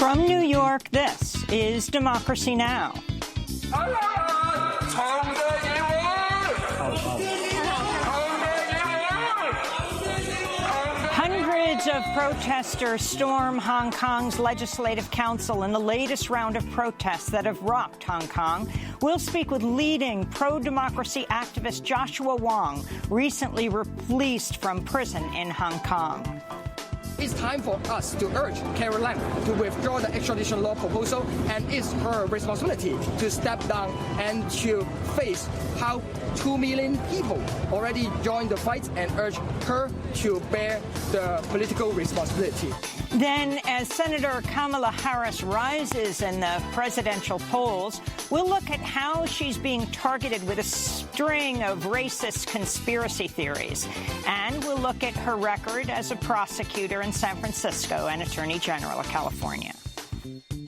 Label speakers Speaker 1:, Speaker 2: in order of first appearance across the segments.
Speaker 1: From New York, this is Democracy Now! Hundreds of protesters storm Hong Kong's Legislative Council in the latest round of protests that have rocked Hong Kong. We'll speak with leading pro-democracy activist Joshua Wong, recently released from prison in Hong Kong.
Speaker 2: It's time for us to urge Carrie Lam to withdraw the extradition law proposal, and it's her responsibility to step down and to face how 2 million people already joined the fight and urge her to bear the political responsibility.
Speaker 1: Then, as Senator Kamala Harris rises in the presidential polls, we'll look at how she's being targeted with a string of racist conspiracy theories. And we'll look at her record as a prosecutor in San Francisco and Attorney General of California.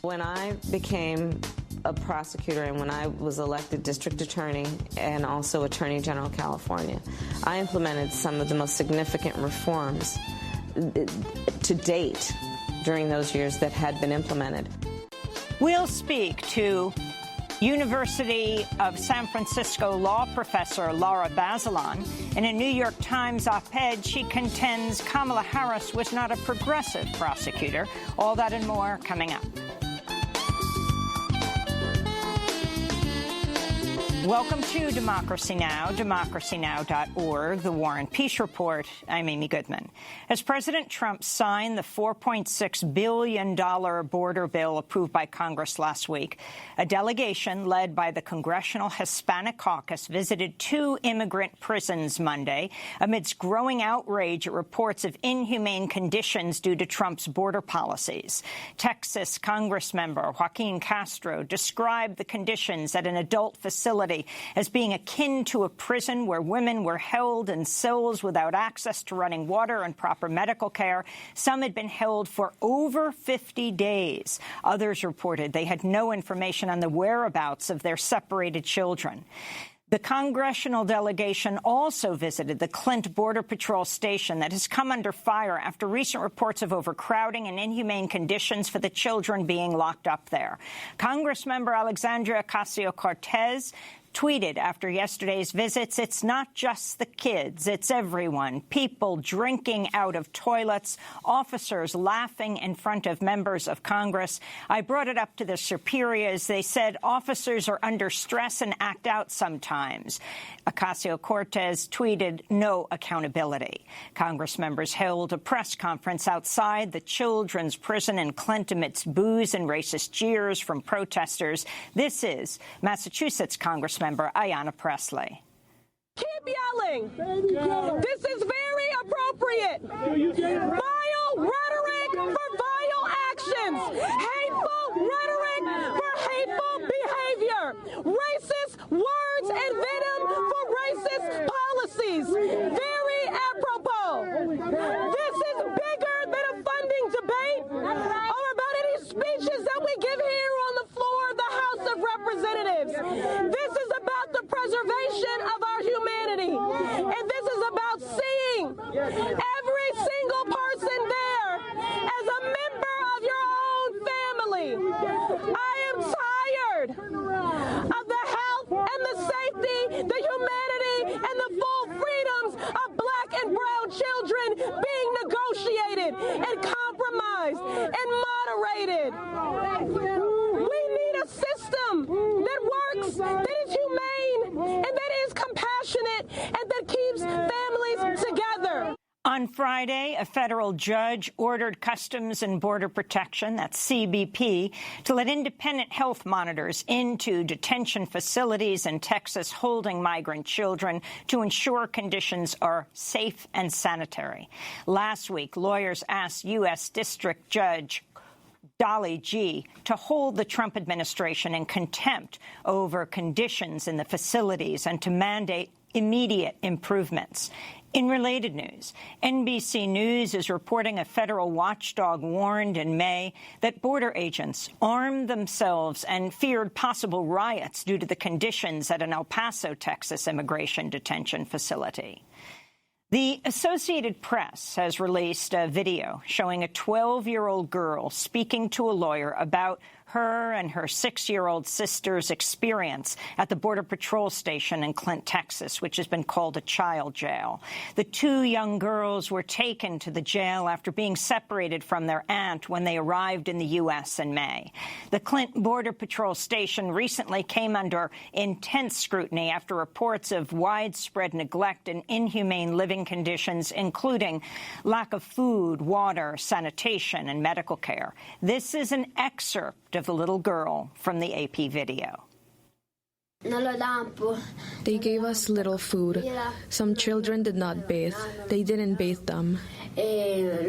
Speaker 3: When I became a prosecutor and when I was elected district attorney and also Attorney General of California, I implemented some of the most significant reforms to date during those years that had been implemented.
Speaker 1: We'll speak to University of San Francisco law professor Laura Bazelon. In a New York Times op-ed, she contends Kamala Harris was not a progressive prosecutor. All that and more coming up. Welcome to Democracy Now!, democracynow.org, The War and Peace Report. I'm Amy Goodman. As President Trump signed the $4.6 billion border bill approved by Congress last week, a delegation led by the Congressional Hispanic Caucus visited 2 immigrant prisons Monday amidst growing outrage at reports of inhumane conditions due to Trump's border policies. Texas Congressmember Joaquin Castro described the conditions at an adult facility as being akin to a prison where women were held in cells without access to running water and proper medical care. Some had been held for over 50 days. Others reported they had no information on the whereabouts of their separated children. The congressional delegation also visited the Clint Border Patrol station that has come under fire after recent reports of overcrowding and inhumane conditions for the children being locked up there. Congressmember Alexandria Ocasio-Cortez tweeted after yesterday's visits, "It's not just the kids, it's everyone. People drinking out of toilets, officers laughing in front of members of Congress. I brought it up to the superiors. They said officers are under stress and act out sometimes." Ocasio-Cortez tweeted, "No accountability." Congress members held a press conference outside the children's prison in Clint amidst boos and racist jeers from protesters. This is Massachusetts Congressmember Ayanna Pressley.
Speaker 4: Keep yelling. This is very appropriate. Vile rhetoric for vile actions. Hateful rhetoric for hateful behavior. Racist words and venom for racist policies. Very apropos. This is bigger than a funding debate or about any speeches that we give here on the floor of the House of Representatives. This is about the preservation of our humanity. And this is about seeing every single person there as a member of your own family. I am tired of the health and the safety, the humanity, and the full freedoms of black and brown children being negotiated and compromised and moderated. We need a system that works, that is humane, and that is compassionate, and that keeps families together.
Speaker 1: On Friday, a federal judge ordered Customs and Border Protection, that's CBP, to let independent health monitors into detention facilities in Texas holding migrant children to ensure conditions are safe and sanitary. Last week, lawyers asked U.S. District Judge Dolly G. to hold the Trump administration in contempt over conditions in the facilities and to mandate immediate improvements. In related news, NBC News is reporting a federal watchdog warned in May that border agents armed themselves and feared possible riots due to the conditions at an El Paso, Texas immigration detention facility. The Associated Press has released a video showing a 12-year-old girl speaking to a lawyer about her and her 6-year-old sister's experience at the Border Patrol station in Clint, Texas, which has been called a child jail. The two young girls were taken to the jail after being separated from their aunt when they arrived in the U.S. in May. The Clint Border Patrol station recently came under intense scrutiny after reports of widespread neglect and inhumane living conditions, including lack of food, water, sanitation, and medical care. This is an excerpt of the little girl from the AP video.
Speaker 5: They gave us little food. Some children did not bathe. They didn't bathe them. They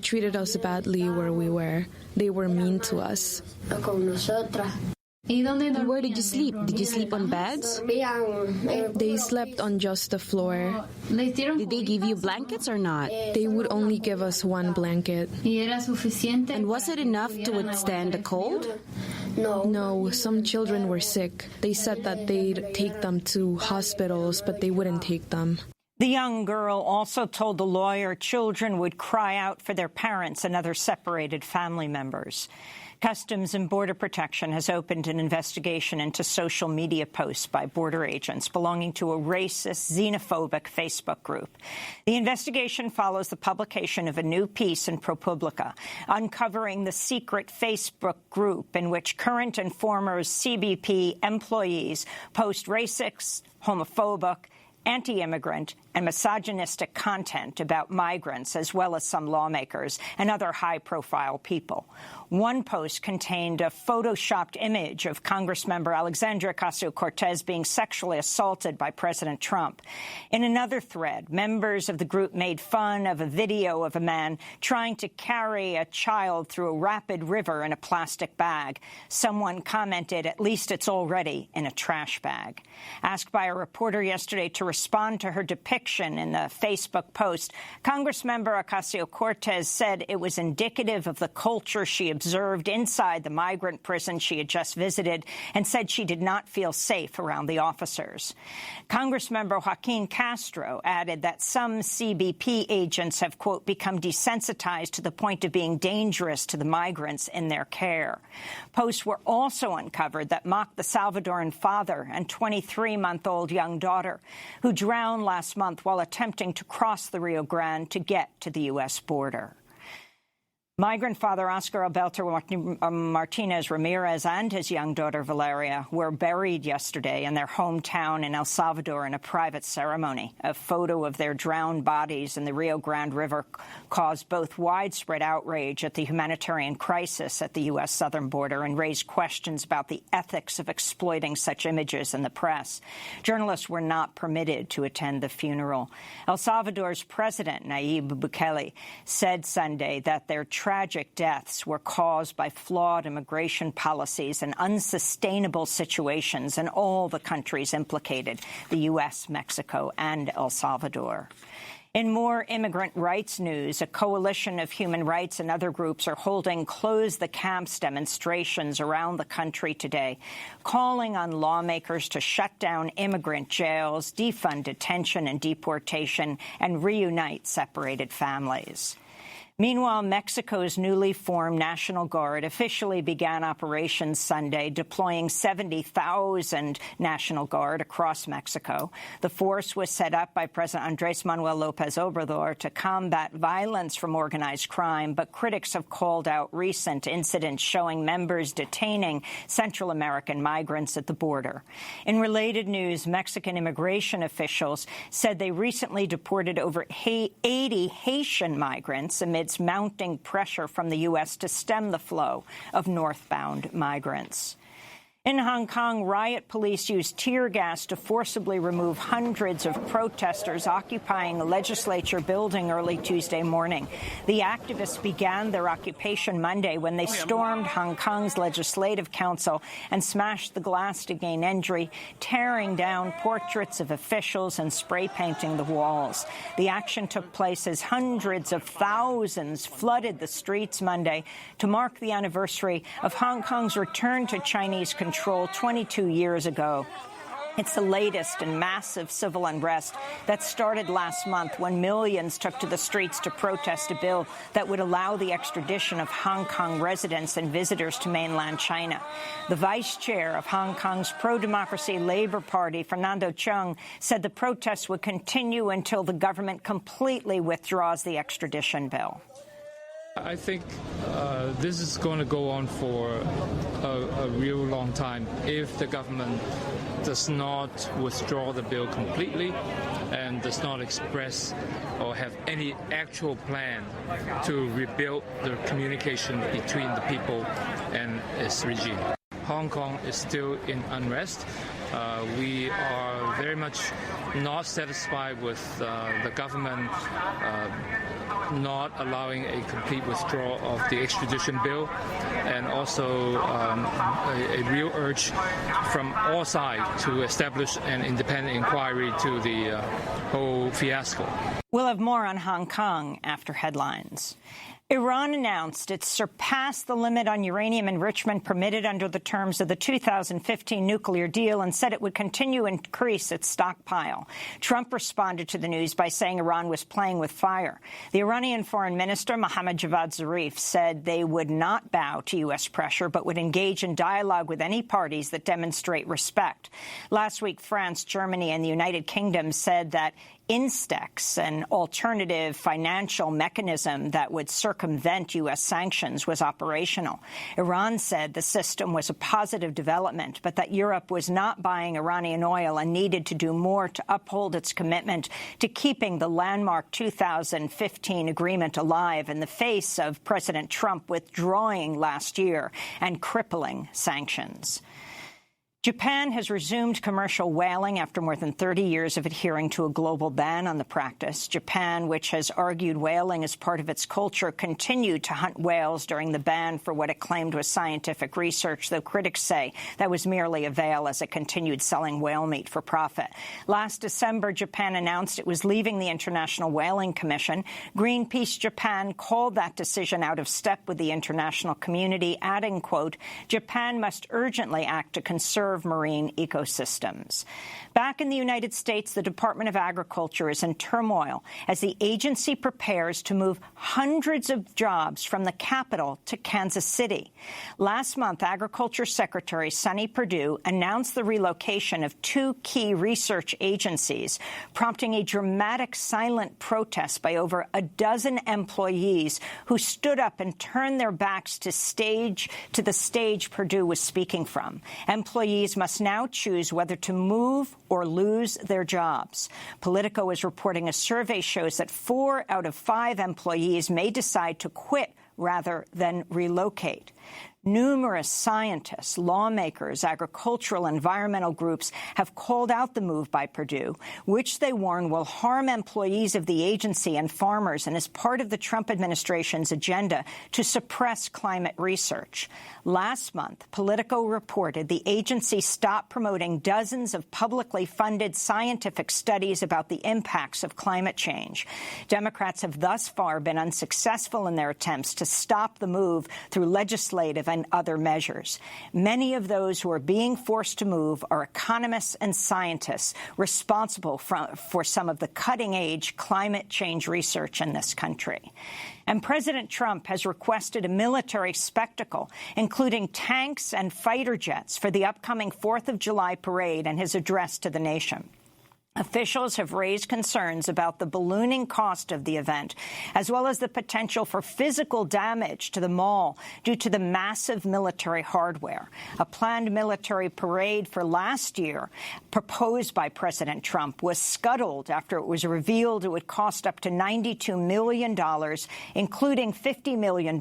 Speaker 5: treated us badly where we were. They were mean to us.
Speaker 6: Where did you sleep? Did you sleep on beds?
Speaker 5: They slept on just the floor.
Speaker 6: Did they give you blankets or not?
Speaker 5: They would only give us one blanket.
Speaker 6: And was it enough to withstand the cold?
Speaker 5: No, some children were sick. They said that they'd take them to hospitals, but they wouldn't take them.
Speaker 1: The young girl also told the lawyer children would cry out for their parents and other separated family members. Customs and Border Protection has opened an investigation into social media posts by border agents belonging to a racist, xenophobic Facebook group. The investigation follows the publication of a new piece in ProPublica, uncovering the secret Facebook group in which current and former CBP employees post racist, homophobic, anti-immigrant and misogynistic content about migrants, as well as some lawmakers and other high-profile people. One post contained a photoshopped image of Congressmember Alexandria Ocasio-Cortez being sexually assaulted by President Trump. In another thread, members of the group made fun of a video of a man trying to carry a child through a rapid river in a plastic bag. Someone commented, "At least it's already in a trash bag." Asked by a reporter yesterday to respond to her depiction in the Facebook post, Congressmember Ocasio-Cortez said it was indicative of the culture she observed inside the migrant prison she had just visited, and said she did not feel safe around the officers. Congressmember Joaquin Castro added that some CBP agents have, quote, become desensitized to the point of being dangerous to the migrants in their care. Posts were also uncovered that mocked the Salvadoran father and 23-month-old young daughter who drowned last month while attempting to cross the Rio Grande to get to the U.S. border. Migrant father Oscar Alberto Martinez Ramirez and his young daughter Valeria were buried yesterday in their hometown in El Salvador in a private ceremony. A photo of their drowned bodies in the Rio Grande River caused both widespread outrage at the humanitarian crisis at the U.S. southern border and raised questions about the ethics of exploiting such images in the press. Journalists were not permitted to attend the funeral. El Salvador's president, Nayib Bukele, said Sunday that their tragic deaths were caused by flawed immigration policies and unsustainable situations in all the countries implicated, the U.S., Mexico, and El Salvador. In more immigrant rights news, a coalition of human rights and other groups are holding Close the Camps demonstrations around the country today, calling on lawmakers to shut down immigrant jails, defund detention and deportation, and reunite separated families. Meanwhile, Mexico's newly formed National Guard officially began operations Sunday, deploying 70,000 National Guard across Mexico. The force was set up by President Andrés Manuel López Obrador to combat violence from organized crime, but critics have called out recent incidents showing members detaining Central American migrants at the border. In related news, Mexican immigration officials said they recently deported over 80 Haitian migrants amid mounting pressure from the U.S. to stem the flow of northbound migrants. In Hong Kong, riot police used tear gas to forcibly remove hundreds of protesters occupying a legislature building early Tuesday morning. The activists began their occupation Monday when they stormed Hong Kong's Legislative Council and smashed the glass to gain entry, tearing down portraits of officials and spray painting the walls. The action took place as hundreds of thousands flooded the streets Monday to mark the anniversary of Hong Kong's return to Chinese control 22 years ago. It's the latest in massive civil unrest that started last month when millions took to the streets to protest a bill that would allow the extradition of Hong Kong residents and visitors to mainland China. The vice chair of Hong Kong's pro-democracy Labour Party, Fernando Cheung, said the protests would continue until the government completely withdraws the extradition bill.
Speaker 7: I think this is going to go on for a real long time if the government does not withdraw the bill completely and does not express or have any actual plan to rebuild the communication between the people and its regime. Hong Kong is still in unrest. We are very much not satisfied with the government not allowing a complete withdrawal of the extradition bill, and also a real urge from all sides to establish an independent inquiry to the whole fiasco.
Speaker 1: We'll have more on Hong Kong after headlines. Iran announced it surpassed the limit on uranium enrichment permitted under the terms of the 2015 nuclear deal and said it would continue to increase its stockpile. Trump responded to the news by saying Iran was playing with fire. The Iranian foreign minister, Mohammad Javad Zarif, said they would not bow to U.S. pressure but would engage in dialogue with any parties that demonstrate respect. Last week, France, Germany and the United Kingdom said that Instex, an alternative financial mechanism that would circumvent U.S. sanctions, was operational. Iran said the system was a positive development, but that Europe was not buying Iranian oil and needed to do more to uphold its commitment to keeping the landmark 2015 agreement alive in the face of President Trump withdrawing last year and crippling sanctions. Japan has resumed commercial whaling after more than 30 years of adhering to a global ban on the practice. Japan, which has argued whaling as part of its culture, continued to hunt whales during the ban for what it claimed was scientific research, though critics say that was merely a veil as it continued selling whale meat for profit. Last December, Japan announced it was leaving the International Whaling Commission. Greenpeace Japan called that decision out of step with the international community, adding, quote, "Japan must urgently act to conserve marine ecosystems." Back in the United States, the Department of Agriculture is in turmoil as the agency prepares to move hundreds of jobs from the capital to Kansas City. Last month, Agriculture Secretary Sonny Perdue announced the relocation of two key research agencies, prompting a dramatic silent protest by over a dozen employees who stood up and turned their backs to the stage Perdue was speaking from. Employees must now choose whether to move or lose their jobs. Politico is reporting a survey shows that 4 out of 5 employees may decide to quit rather than relocate. Numerous scientists, lawmakers, agricultural, environmental groups have called out the move by Perdue, which they warn will harm employees of the agency and farmers and is part of the Trump administration's agenda to suppress climate research. Last month, Politico reported the agency stopped promoting dozens of publicly funded scientific studies about the impacts of climate change. Democrats have thus far been unsuccessful in their attempts to stop the move through legislative and other measures. Many of those who are being forced to move are economists and scientists responsible for some of the cutting-edge climate change research in this country. And President Trump has requested a military spectacle, including tanks and fighter jets, for the upcoming 4th of July parade and his address to the nation. Officials have raised concerns about the ballooning cost of the event, as well as the potential for physical damage to the mall due to the massive military hardware. A planned military parade for last year, proposed by President Trump, was scuttled after it was revealed it would cost up to $92 million, including $50 million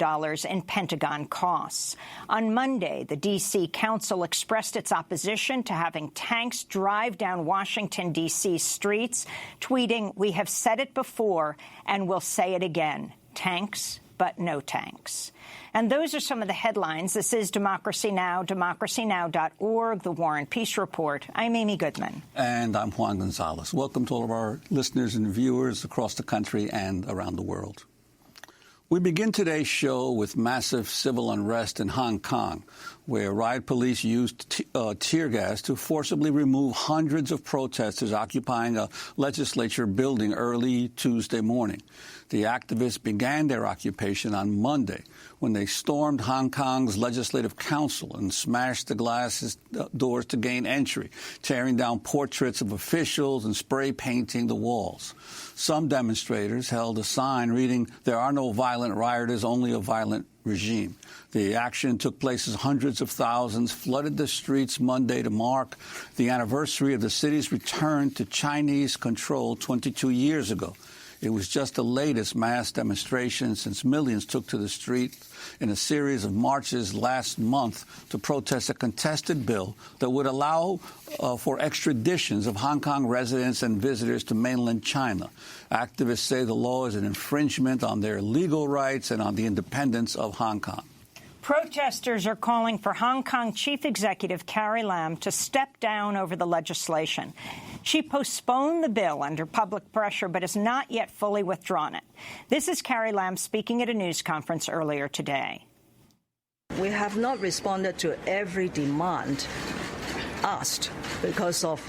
Speaker 1: in Pentagon costs. On Monday, the D.C. Council expressed its opposition to having tanks drive down Washington, D.C. streets, tweeting, "We have said it before and we'll say it again. Tanks, but no tanks." And those are some of the headlines. This is Democracy Now!, democracynow.org, The War and Peace Report. I'm Amy Goodman.
Speaker 8: And I'm Juan Gonzalez. Welcome to all of our listeners and viewers across the country and around the world. We begin today's show with massive civil unrest in Hong Kong, where riot police used tear gas to forcibly remove hundreds of protesters occupying a legislature building early Tuesday morning. The activists began their occupation on Monday when they stormed Hong Kong's Legislative Council and smashed the glass doors to gain entry, tearing down portraits of officials and spray painting the walls. Some demonstrators held a sign reading, "There are no violent rioters, only a violent regime." The action took place as hundreds of thousands flooded the streets Monday to mark the anniversary of the city's return to Chinese control 22 years ago. It was just the latest mass demonstration since millions took to the street in a series of marches last month to protest a contested bill that would allow for extraditions of Hong Kong residents and visitors to mainland China. Activists say the law is an infringement on their legal rights and on the independence of Hong Kong.
Speaker 1: Protesters are calling for Hong Kong Chief Executive Carrie Lam to step down over the legislation. She postponed the bill under public pressure but has not yet fully withdrawn it. This is Carrie Lam speaking at a news conference earlier today.
Speaker 9: We have not responded to every demand asked because of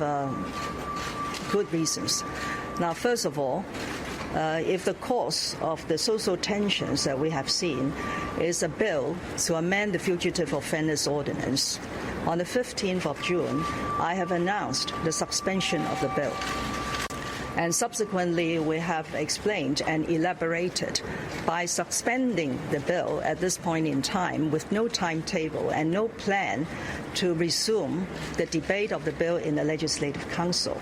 Speaker 9: good reasons. Now, first of all, if the cause of the social tensions that we have seen is a bill to amend the Fugitive Offenders Ordinance, on the 15th of June, I have announced the suspension of the bill. And subsequently, we have explained and elaborated by suspending the bill at this point in time with no timetable and no plan to resume the debate of the bill in the Legislative Council.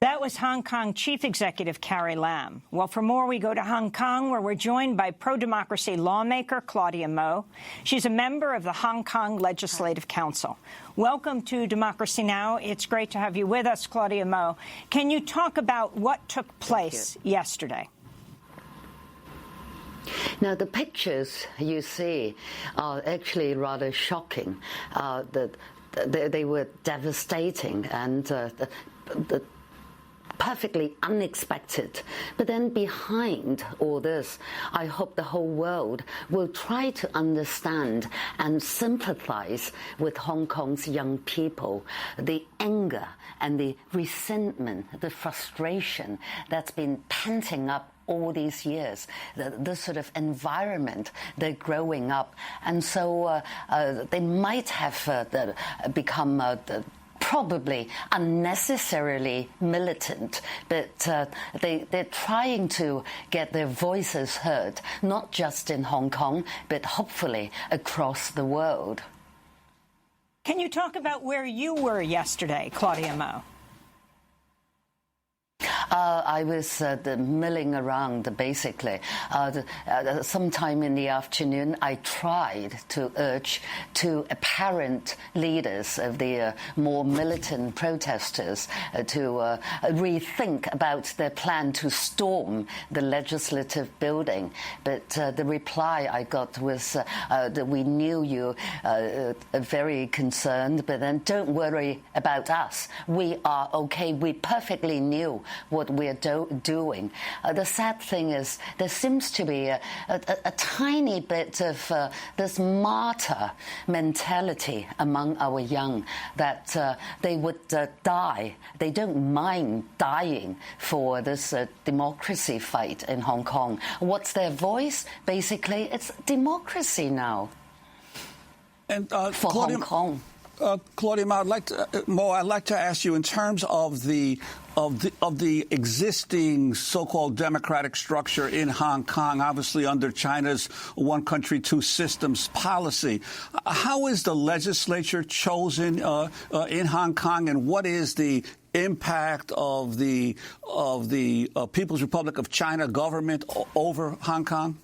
Speaker 1: That was Hong Kong Chief Executive Carrie Lam. Well, for more, we go to Hong Kong, where we're joined by pro-democracy lawmaker Claudia Mo. She's a member of the Hong Kong Legislative Council. Welcome to Democracy Now! It's great to have you with us, Claudia Mo. Can you talk about what took place yesterday?
Speaker 10: Now, the pictures you see are actually rather shocking. They were devastating and the perfectly unexpected. But then behind all this, I hope the whole world will try to understand and sympathize with Hong Kong's young people, the anger and the resentment, the frustration that's been panting up all these years, the sort of environment they're growing up. And so they might have become probably unnecessarily militant, but they're trying to get their voices heard, not just in Hong Kong, but hopefully across the world.
Speaker 1: Can you talk about where you were yesterday, Claudia Mo?
Speaker 10: I was milling around, basically. Sometime in the afternoon, I tried to urge two apparent leaders of the more militant protesters to rethink about their plan to storm the legislative building. But the reply I got was that we knew you very concerned, but then don't worry about us. We are okay. We perfectly knew what we're doing. The sad thing is there seems to be a tiny bit of this martyr mentality among our young, that they would die. They don't mind dying for this democracy fight in Hong Kong. What's their voice? Basically, it's democracy now.
Speaker 8: And
Speaker 10: for
Speaker 8: Claudia,
Speaker 10: Hong Kong.
Speaker 8: Claudia, I'd like to ask you in terms of the existing so-called democratic structure in Hong Kong, obviously under China's one country, two systems policy. How is the legislature chosen in Hong Kong, and what is the impact of the People's Republic of China government over Hong Kong?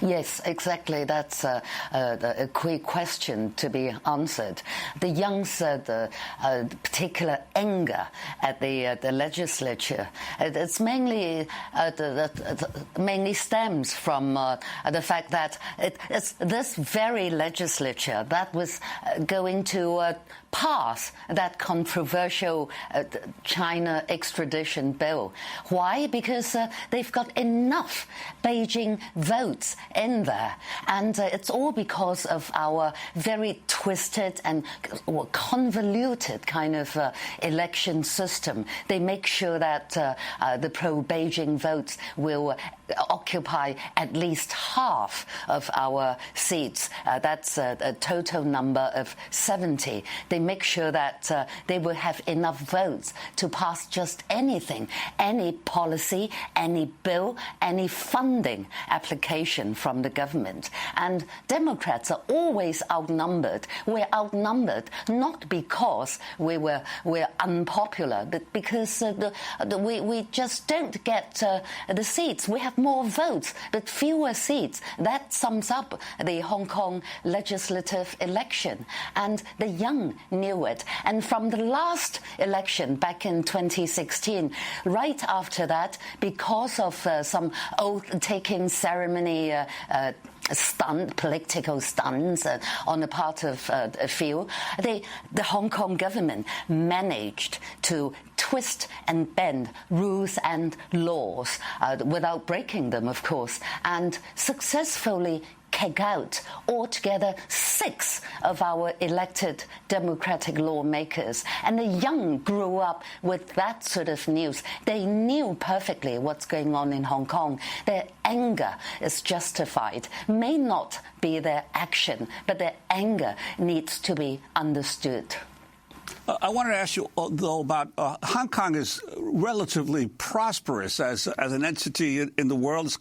Speaker 10: Yes, exactly. That's a quick question to be answered. The young's particular anger at the legislature, it's mainly mainly stems from the fact that it's this very legislature that was going to pass that controversial China extradition bill. Why? Because they've got enough Beijing votes in there. And it's all because of our very twisted and convoluted kind of election system. They make sure that the pro-Beijing votes will occupy at least half of our seats. That's a total number of 70. They make sure that they will have enough votes to pass just anything, any policy, any bill, any funding application from the government. And Democrats are always outnumbered. We're outnumbered not because we're unpopular, but because we just don't get the seats. We have more votes, but fewer seats. That sums up the Hong Kong legislative election. And the young knew it. And from the last election back in 2016, right after that, because of some oath-taking ceremony political stunts on the part of a few, the Hong Kong government managed to twist and bend rules and laws without breaking them, of course, and successfully kick out altogether 6 of our elected democratic lawmakers. And the young grew up with that sort of news. They knew perfectly what's going on in Hong Kong. Their anger is justified. May not be their action, but their anger needs to be understood.
Speaker 8: I wanted to ask you, though, about Hong Kong is relatively prosperous as an entity in the world.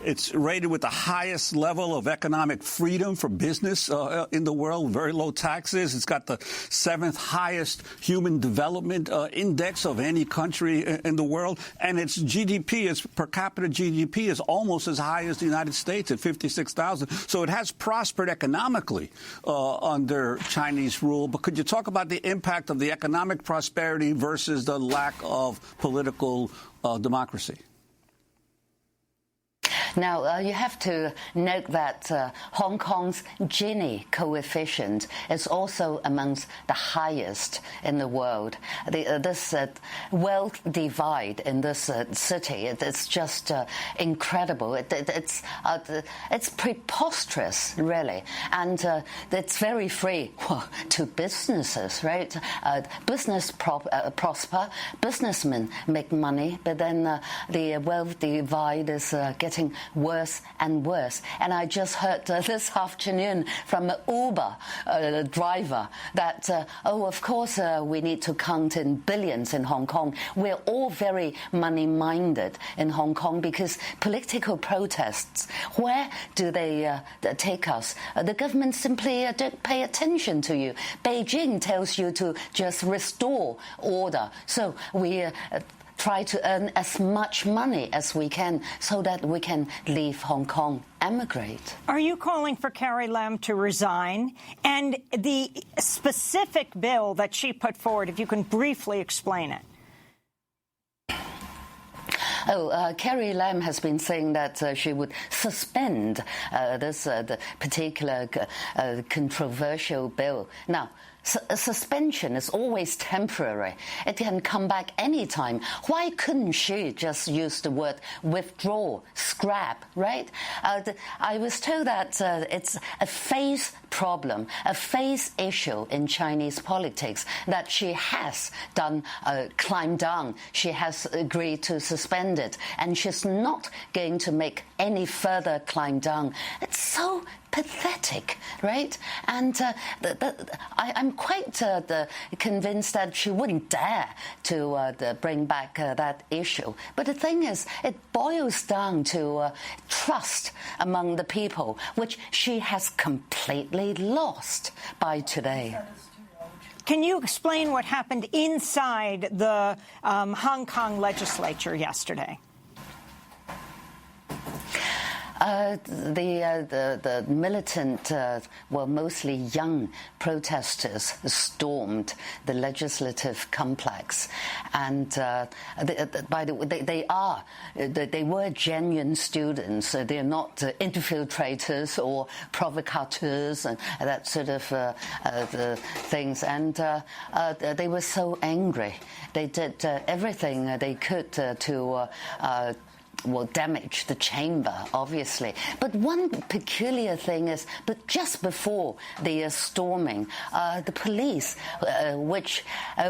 Speaker 8: It's rated with the highest level of economic freedom for business in the world, very low taxes. It's got the 7th highest human development index of any country in the world. And its GDP, its per capita GDP, is almost as high as the United States at 56,000. So it has prospered economically under Chinese rule. But could you talk about the impact of the economic prosperity versus the lack of political democracy?
Speaker 10: Now, you have to note that Hong Kong's Gini coefficient is also amongst the highest in the world. This wealth divide in this city, it's just incredible. It's preposterous, really. And it's very free to businesses, right? Business prosper, businessmen make money, but then the wealth divide is getting worse and worse. And I just heard this afternoon from an Uber driver that, of course, we need to count in billions in Hong Kong. We're all very money-minded in Hong Kong because political protests, where do they take us? The government simply don't pay attention to you. Beijing tells you to just restore order. So we try to earn as much money as we can so that we can leave Hong Kong, emigrate.
Speaker 1: Are you calling for Carrie Lam to resign? And the specific bill that she put forward, if you can briefly explain it.
Speaker 10: Carrie Lam has been saying that she would suspend the particular controversial bill. Now, suspension is always temporary. It can come back anytime. Why couldn't she just use the word withdraw, scrap, right? I was told that it's a phase problem, a phase issue in Chinese politics, that she has done climb down. She has agreed to suspend it, and she's not going to make any further climb down. It's so pathetic, right? And I'm quite convinced that she wouldn't dare to bring back that issue. But the thing is, it boils down to trust among the people, which she has completely lost by today.
Speaker 1: Can you explain what happened inside the Hong Kong legislature yesterday?
Speaker 10: The militant, mostly young protesters stormed the legislative complex, and by the way, they were genuine students. They're not infiltrators or provocateurs and that sort of the things. And they were so angry. They did everything they could to damage the chamber, obviously. But one peculiar thing is, but just before the storming, the police,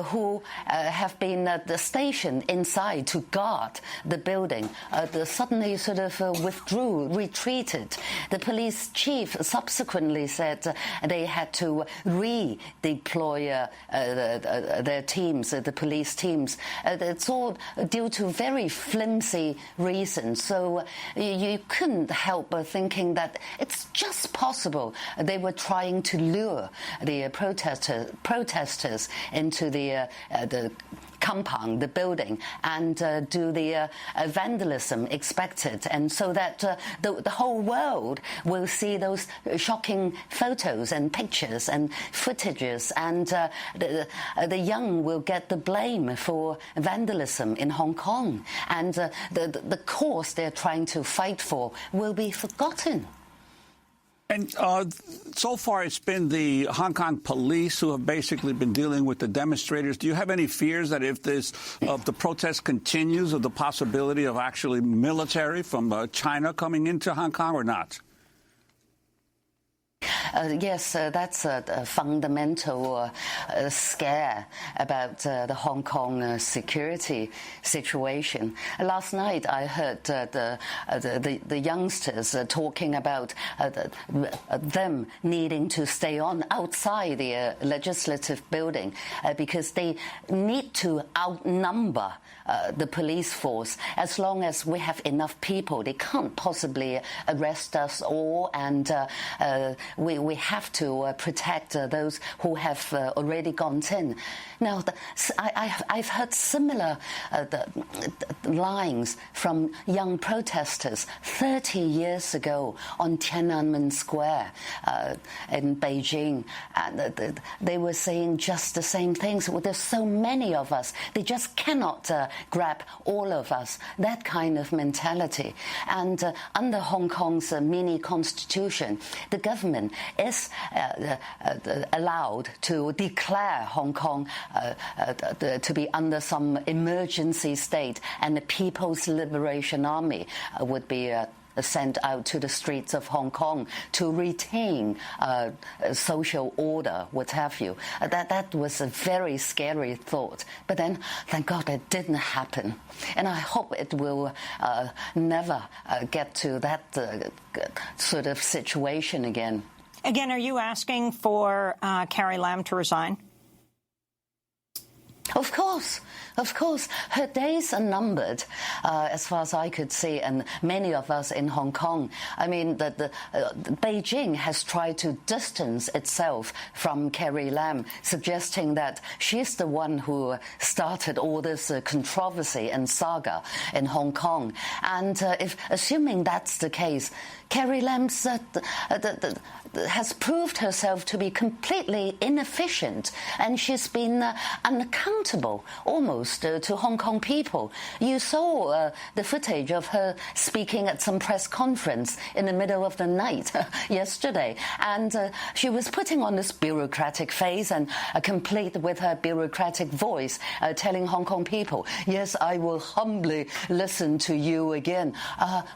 Speaker 10: who have been stationed inside to guard the building, suddenly sort of retreated. The police chief subsequently said they had to redeploy their teams, the police teams. It's all due to very flimsy reasons. So you couldn't help but thinking that it's just possible they were trying to lure the protesters into the compound, the building, and do the vandalism expected, and so that the whole world will see those shocking photos and pictures and footages, and the young will get the blame for vandalism in Hong Kong, and the cause they're trying to fight for will be forgotten.
Speaker 8: And so far, it's been the Hong Kong police who have basically been dealing with the demonstrators. Do you have any fears that if the protest continues, of the possibility of actually military from China coming into Hong Kong or not?
Speaker 10: Yes, that's a fundamental scare about the Hong Kong security situation. Last night, I heard the youngsters talking about them needing to stay on outside the legislative building because they need to outnumber the police force. As long as we have enough people, they can't possibly arrest us all, and we have to protect those who have already gone in. Now, I've heard similar lines from young protesters 30 years ago on Tiananmen Square in Beijing. They were saying just the same things. Well, there's so many of us, they just cannot grab all of us. That kind of mentality. And under Hong Kong's mini constitution, the government is allowed to declare Hong Kong to be under some emergency state, and the People's Liberation Army would be sent out to the streets of Hong Kong to retain social order, what have you. That was a very scary thought. But then, thank God, it didn't happen. And I hope it will never get to that sort of situation again.
Speaker 1: Again, are you asking for Carrie Lam to resign?
Speaker 10: Of course. Her days are numbered, as far as I could see, and many of us in Hong Kong. I mean, Beijing has tried to distance itself from Carrie Lam, suggesting that she's the one who started all this controversy and saga in Hong Kong. And assuming that's the case, Carrie Lam has proved herself to be completely inefficient, and she's been unaccountable almost to Hong Kong people. You saw the footage of her speaking at some press conference in the middle of the night yesterday, and she was putting on this bureaucratic face and complete with her bureaucratic voice, telling Hong Kong people, yes, I will humbly listen to you again.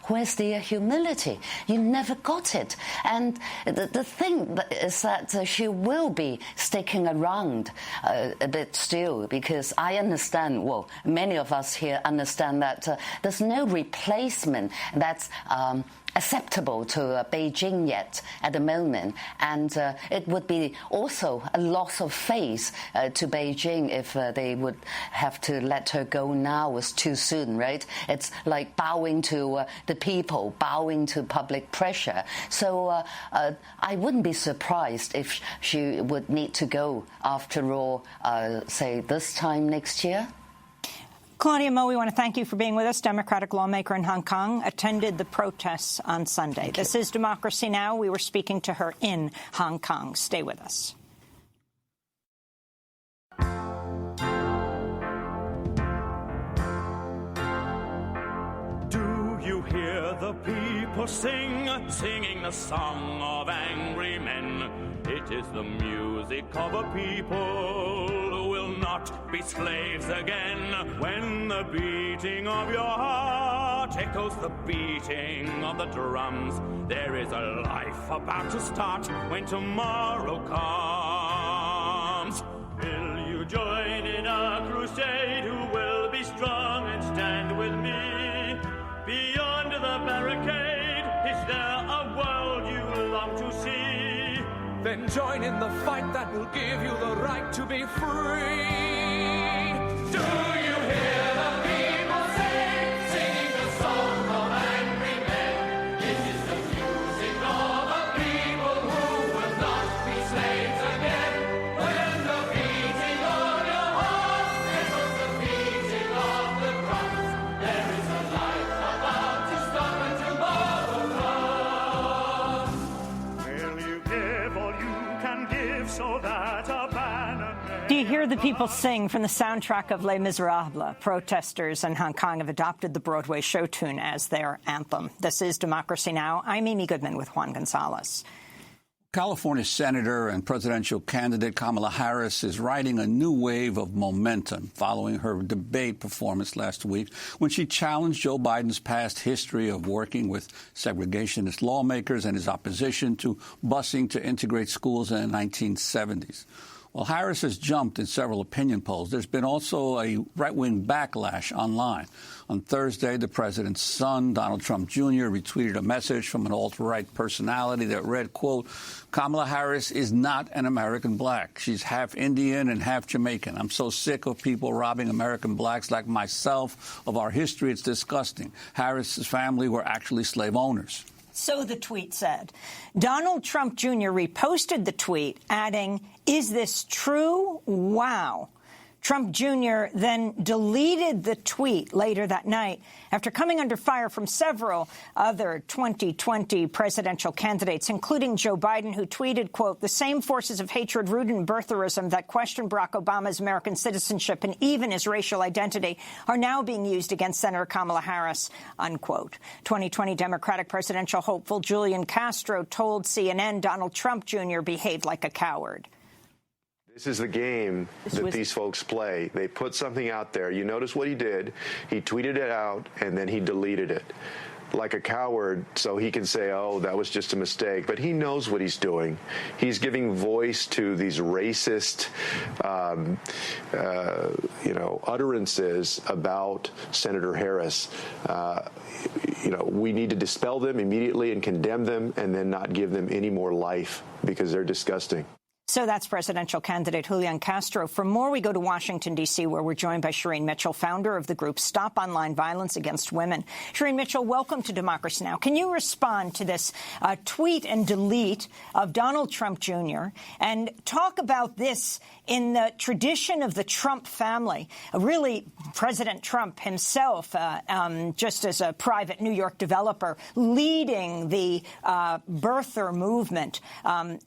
Speaker 10: Where's the humility? You never got it. And the thing is that she will be sticking around a bit still, because I understand, well, many of us here understand that there's no replacement that's acceptable to Beijing yet at the moment, and it would be also a loss of faith to Beijing if they would have to let her go now. It's too soon, right? It's like bowing to the people, bowing to public pressure. So I wouldn't be surprised if she would need to go after all, say this time next year.
Speaker 1: Claudia Mo, we want to thank you for being with us. Democratic lawmaker in Hong Kong attended the protests on Sunday. This is Democracy Now! We were speaking to her in Hong Kong. Stay with us.
Speaker 11: Do you hear the people singing the song of angry men? It is the music of a people who will not be slaves again. When the beating of your heart echoes the beating of the drums, there is a life about to start when tomorrow comes. Will you join in a crusade? Who will be strong and stand with me? Beyond the barricade, is there a world you long to see?
Speaker 12: Then join in the fight that will give you the right to be free. Do you hear the people singing the song of angry men? It is the music of a people who will not be slaves again. When the beating of your heart echoes the beating of the drums, there is a life about to start when tomorrow comes.
Speaker 11: Will you give all you can give so that a banner may...
Speaker 1: Do you hear the people sing from the soundtrack of Les Miserables? Protesters in Hong Kong have adopted the Broadway show tune as their anthem. This is Democracy Now! I'm Amy Goodman with Juan Gonzalez.
Speaker 8: California Senator and presidential candidate Kamala Harris is riding a new wave of momentum following her debate performance last week when she challenged Joe Biden's past history of working with segregationist lawmakers and his opposition to busing to integrate schools in the 1970s. Well, Harris has jumped in several opinion polls. There's been also a right-wing backlash online. On Thursday, the president's son, Donald Trump Jr., retweeted a message from an alt-right personality that read, quote, Kamala Harris is not an American black. She's half Indian and half Jamaican. I'm so sick of people robbing American blacks like myself of our history. It's disgusting. Harris's family were actually slave owners.
Speaker 1: So the tweet said. Donald Trump Jr. reposted the tweet, adding, is this true? Wow. Trump Jr. then deleted the tweet later that night after coming under fire from several other 2020 presidential candidates, including Joe Biden, who tweeted, quote, the same forces of hatred rooted in birtherism that questioned Barack Obama's American citizenship and even his racial identity are now being used against Senator Kamala Harris, unquote. 2020 Democratic presidential hopeful Julian Castro told CNN Donald Trump Jr. behaved like a coward.
Speaker 13: This is the game that these folks play. They put something out there. You notice what he did. He tweeted it out, and then he deleted it like a coward so he can say, oh, that was just a mistake. But he knows what he's doing. He's giving voice to these racist, utterances about Senator Harris. We need to dispel them immediately and condemn them and then not give them any more life because they're disgusting.
Speaker 1: So that's presidential candidate Julian Castro. For more, we go to Washington, D.C., where we're joined by Shireen Mitchell, founder of the group Stop Online Violence Against Women. Shireen Mitchell, welcome to Democracy Now! Can you respond to this tweet and delete of Donald Trump Jr. and talk about this in the tradition of the Trump family? Really, President Trump himself, just as a private New York developer, leading the birther movement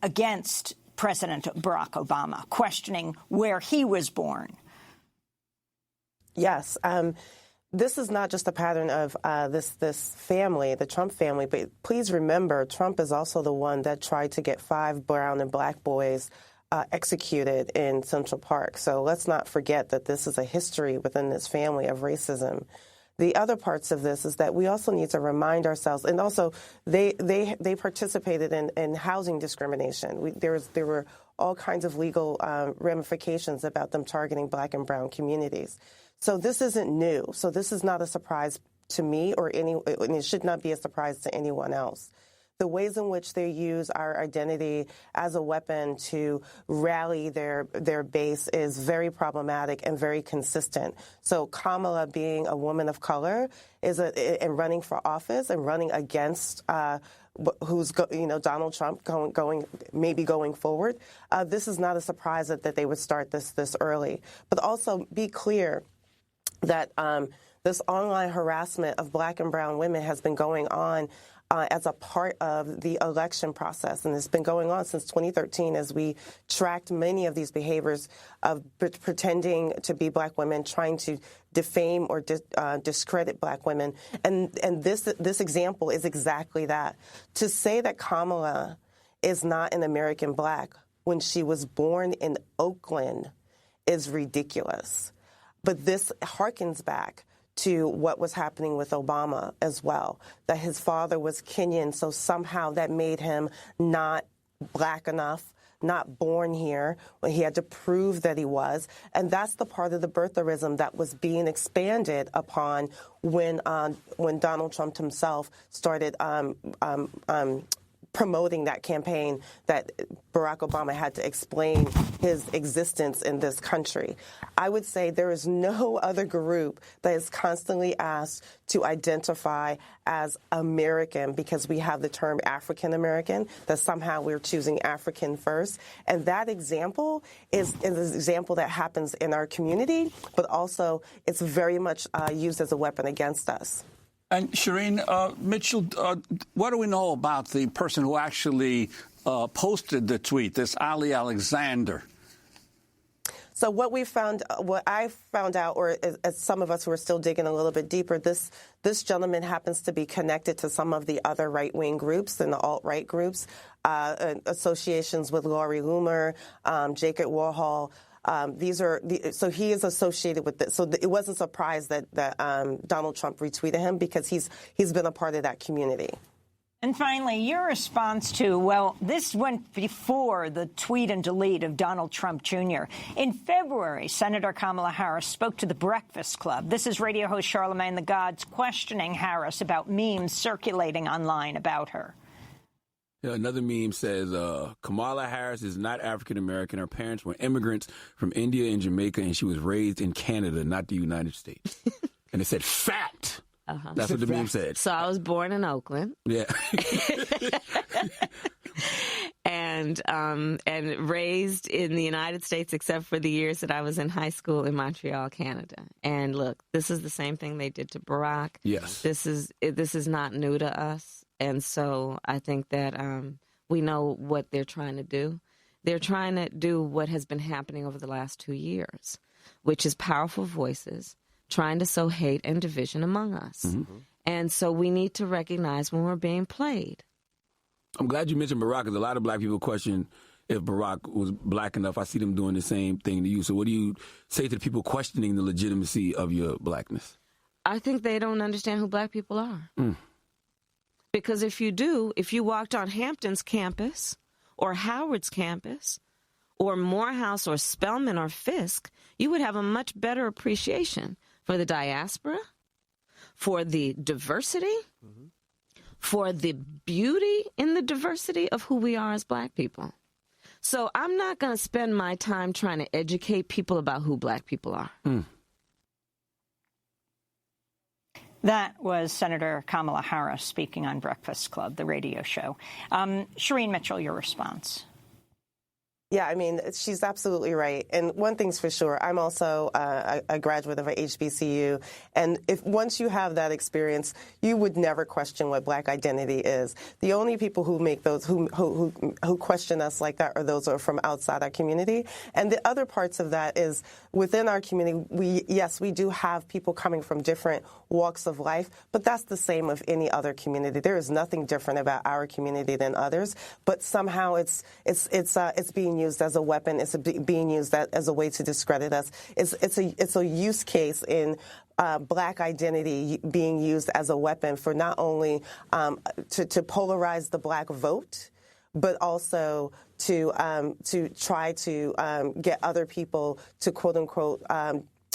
Speaker 1: against President Barack Obama, questioning where he was born.
Speaker 14: Yes. This is not just a pattern of this family, the Trump family, but please remember, Trump is also the one that tried to get 5 brown and black boys executed in Central Park. So let's not forget that this is a history within this family of racism. The other parts of this is that we also need to remind ourselves, and also they participated in housing discrimination. There were all kinds of legal ramifications about them targeting black and brown communities. So this isn't new. So this is not a surprise to me and it should not be a surprise to anyone else. The ways in which they use our identity as a weapon to rally their base is very problematic and very consistent. So Kamala, being a woman of color, and running for office and running against Donald Trump going forward. This is not a surprise that they would start this early. But also be clear that this online harassment of black and brown women has been going on as a part of the election process. And it's been going on since 2013 as we tracked many of these behaviors of pretending to be black women, trying to defame or discredit black women. And this example is exactly that. To say that Kamala is not an American black when she was born in Oakland is ridiculous. But this harkens back to what was happening with Obama as well, that his father was Kenyan, so somehow that made him not black enough, not born here, when he had to prove that he was. And that's the part of the birtherism that was being expanded upon when Donald Trump himself started promoting that campaign that Barack Obama had to explain his existence in this country. I would say there is no other group that is constantly asked to identify as American because we have the term African American, that somehow we're choosing African first. And that example is an example that happens in our community, but also it's very much used as a weapon against us.
Speaker 8: And Shireen Mitchell, what do we know about the person who actually posted the tweet, this Ali Alexander?
Speaker 14: So what I found out, or as some of us who are still digging a little bit deeper, this gentleman happens to be connected to some of the other right-wing groups and the alt-right groups, associations with Laurie Loomer, Jacob Warhol. So he is associated with this. So it wasn't a surprise that Donald Trump retweeted him because he's been a part of that community.
Speaker 1: And finally, your response to, well, this went before the tweet and delete of Donald Trump Jr. In February, Senator Kamala Harris spoke to The Breakfast Club. This is radio host Charlamagne the God's questioning Harris about memes circulating online about her.
Speaker 15: Another meme says, Kamala Harris is not African-American. Her parents were immigrants from India and Jamaica, and she was raised in Canada, not the United States. And it said, fact. That's what the meme said.
Speaker 3: So I was born in Oakland.
Speaker 15: Yeah.
Speaker 3: and raised in the United States, except for the years that I was in high school in Montreal, Canada. And look, this is the same thing they did to Barack.
Speaker 15: Yes.
Speaker 3: This is not new to us. And so I think that we know what they're trying to do. They're trying to do what has been happening over the last 2 years, which is powerful voices trying to sow hate and division among us. Mm-hmm. And so we need to recognize when we're being played.
Speaker 15: I'm glad you mentioned Barack, because a lot of black people question if Barack was black enough. I see them doing the same thing to you. So what do you say to the people questioning the legitimacy of your blackness?
Speaker 3: I think they don't understand who black people are. Because if you walked on Hampton's campus or Howard's campus or Morehouse or Spelman or Fisk, you would have a much better appreciation for the diaspora, for the diversity, for the beauty in the diversity of who we are as black people. So I'm not going to spend my time trying to educate people about who black people are.
Speaker 1: That was Senator Kamala Harris speaking on Breakfast Club, the radio show. Shireen Mitchell, your response.
Speaker 14: Yeah, I mean, she's absolutely right. And one thing's for sure, I'm also a graduate of a HBCU. And once you have that experience, you would never question what black identity is. The only people who make those, who question us like that are those who are from outside our community. And the other parts of that is within our community, we do have people coming from different walks of life, but that's the same of any other community. There is nothing different about our community than others, but somehow it's being used as a weapon. It's being used as a way to discredit us. It's a use case in black identity being used as a weapon for not only to polarize the black vote, but also to try to get other people to quote unquote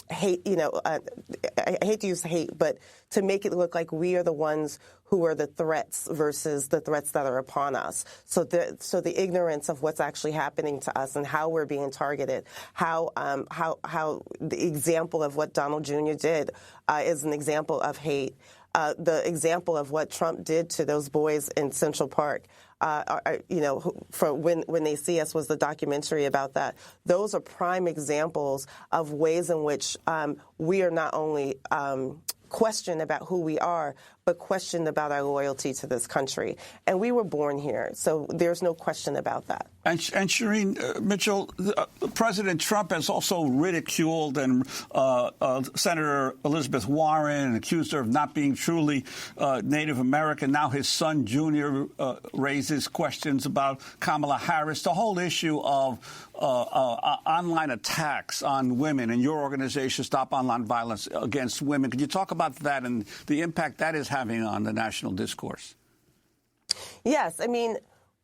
Speaker 14: hate. I hate to use hate, but to make it look like we are the ones who are the threats versus the threats that are upon us. So the ignorance of what's actually happening to us and how we're being targeted, how the example of what Donald Jr. did is an example of hate. The example of what Trump did to those boys in Central Park for when they see us was the documentary about that. Those are prime examples of ways in which we are not only questioned about who we are, but questioned about our loyalty to this country. And we were born here, so there's no question about that.
Speaker 8: And Shireen Mitchell, President Trump has also ridiculed and Senator Elizabeth Warren and accused her of not being truly Native American. Now his son, Junior, raises questions about Kamala Harris. The whole issue of online attacks on women and your organization, Stop Online Violence Against Women. Could you talk about that and the impact that is having on the national discourse?
Speaker 14: Yes. I mean,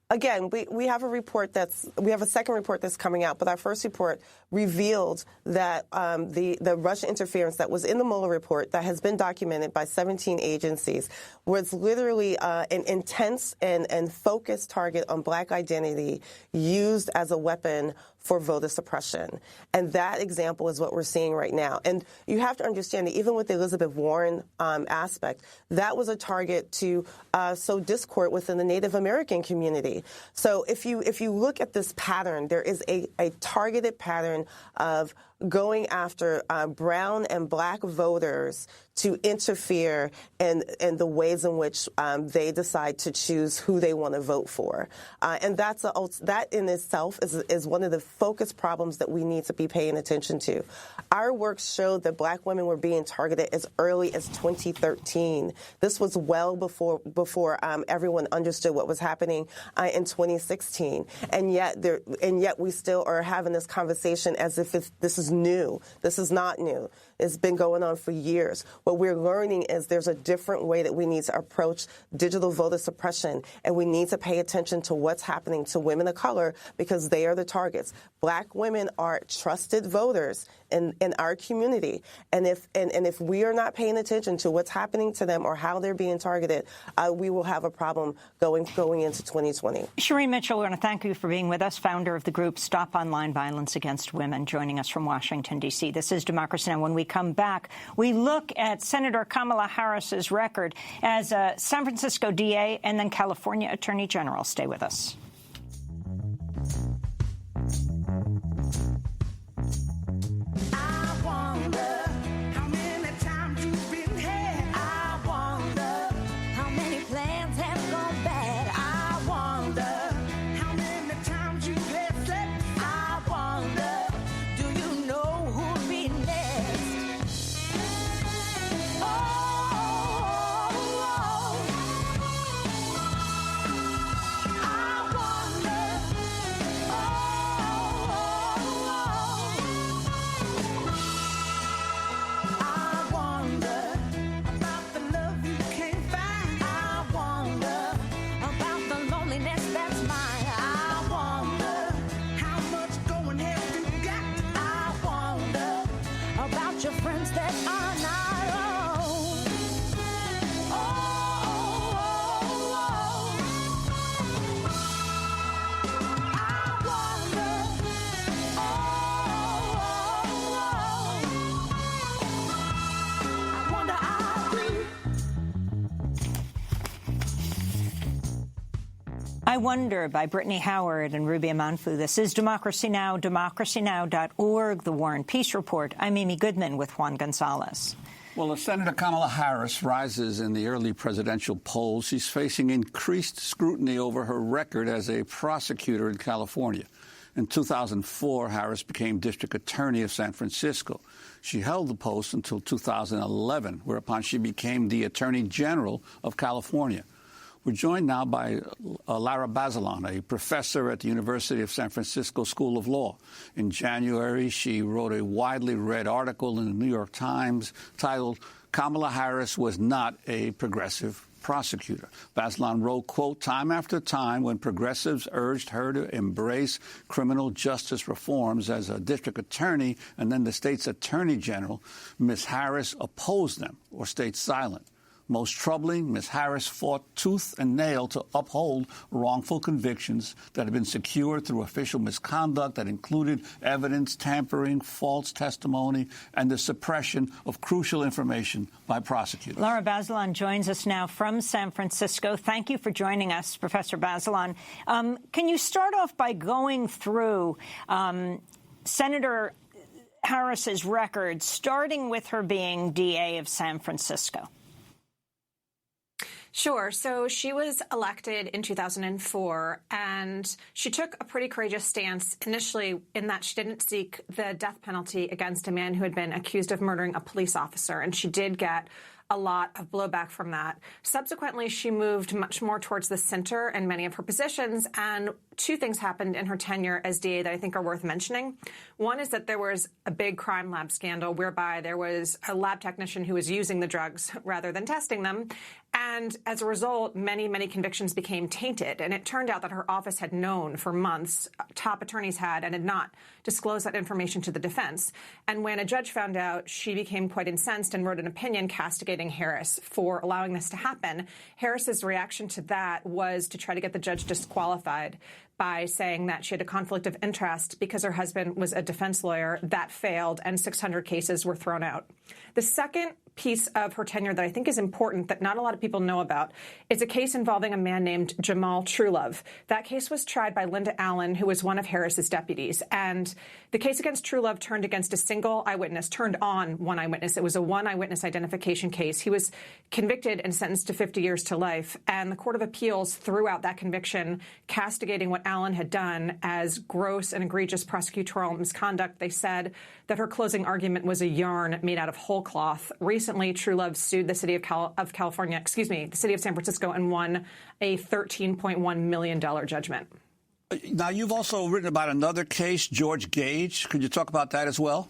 Speaker 14: again, we have a second report that's coming out, but our first report revealed that the Russian interference that was in the Mueller report that has been documented by 17 agencies was literally an intense and focused target on black identity used as a weapon for voter suppression. And that example is what we're seeing right now. And you have to understand that even with the Elizabeth Warren aspect, that was a target to sow discord within the Native American community. So if you look at this pattern, there is a targeted pattern of going after brown and black voters to interfere in the ways in which they decide to choose who they want to vote for. And that in itself is one of the focus problems that we need to be paying attention to. Our work showed that black women were being targeted as early as 2013. This was well before everyone understood what was happening in 2016. And yet we still are having this conversation as if this is new. This is not new. It's been going on for years. What we're learning is there's a different way that we need to approach digital voter suppression, and we need to pay attention to what's happening to women of color because they are the targets. Black women are trusted voters in our community, and if we are not paying attention to what's happening to them or how they're being targeted, we will have a problem going into 2020.
Speaker 1: Shireen Mitchell, we want to thank you for being with us, founder of the group Stop Online Violence Against Women, joining us from Washington, D.C. This is Democracy Now! When we come back, we look at Senator Kamala Harris's record as a San Francisco DA and then California Attorney General. Stay with us. I Wonder by Brittany Howard and Ruby Amanfu. This is Democracy Now!, democracynow.org, The War and Peace Report. I'm Amy Goodman with Juan Gonzalez.
Speaker 8: Well, as Senator Kamala Harris rises in the early presidential polls, she's facing increased scrutiny over her record as a prosecutor in California. In 2004, Harris became district attorney of San Francisco. She held the post until 2011, whereupon she became the attorney general of California. We're joined now by Lara Bazelon, a professor at the University of San Francisco School of Law. In January, she wrote a widely read article in the New York Times titled, "Kamala Harris was not a progressive prosecutor." Bazelon wrote, quote, "Time after time when progressives urged her to embrace criminal justice reforms as a district attorney and then the state's attorney general, Ms. Harris opposed them or stayed silent. Most troubling, Ms. Harris fought tooth and nail to uphold wrongful convictions that had been secured through official misconduct that included evidence tampering, false testimony, and the suppression of crucial information by prosecutors.
Speaker 1: Laura Bazelon joins us now from San Francisco. Thank you for joining us, Professor Bazelon. Can you start off by going through Senator Harris's record, starting with her being DA of San Francisco?
Speaker 16: Sure. So she was elected in 2004, and she took a pretty courageous stance initially in that she didn't seek the death penalty against a man who had been accused of murdering a police officer, and she did get a lot of blowback from that. Subsequently, she moved much more towards the center in many of her positions, and two things happened in her tenure as DA that I think are worth mentioning. One is that there was a big crime lab scandal whereby there was a lab technician who was using the drugs rather than testing them. And as a result, many, many convictions became tainted. And it turned out that her office had known for months, top attorneys had, and had not disclosed that information to the defense. And when a judge found out, she became quite incensed and wrote an opinion castigating Harris for allowing this to happen. Harris's reaction to that was to try to get the judge disqualified by saying that she had a conflict of interest because her husband was a defense lawyer. That failed, and 600 cases were thrown out. The second piece of her tenure that I think is important that not a lot of people know about is a case involving a man named Jamal Truelove. That case was tried by Linda Allen, who was one of Harris's deputies. And the case against Truelove turned against a single eyewitness, turned on one eyewitness. It was a one eyewitness identification case. He was convicted and sentenced to 50 years to life. And the Court of Appeals threw out that conviction, castigating what Allen had done as gross and egregious prosecutorial misconduct. They said that her closing argument was a yarn made out of whole cloth. Recently, Truelove sued the city of California, the city of San Francisco, and won a $13.1 million judgment.
Speaker 8: Now, you've also written about another case, George Gage. Could you talk about that as well?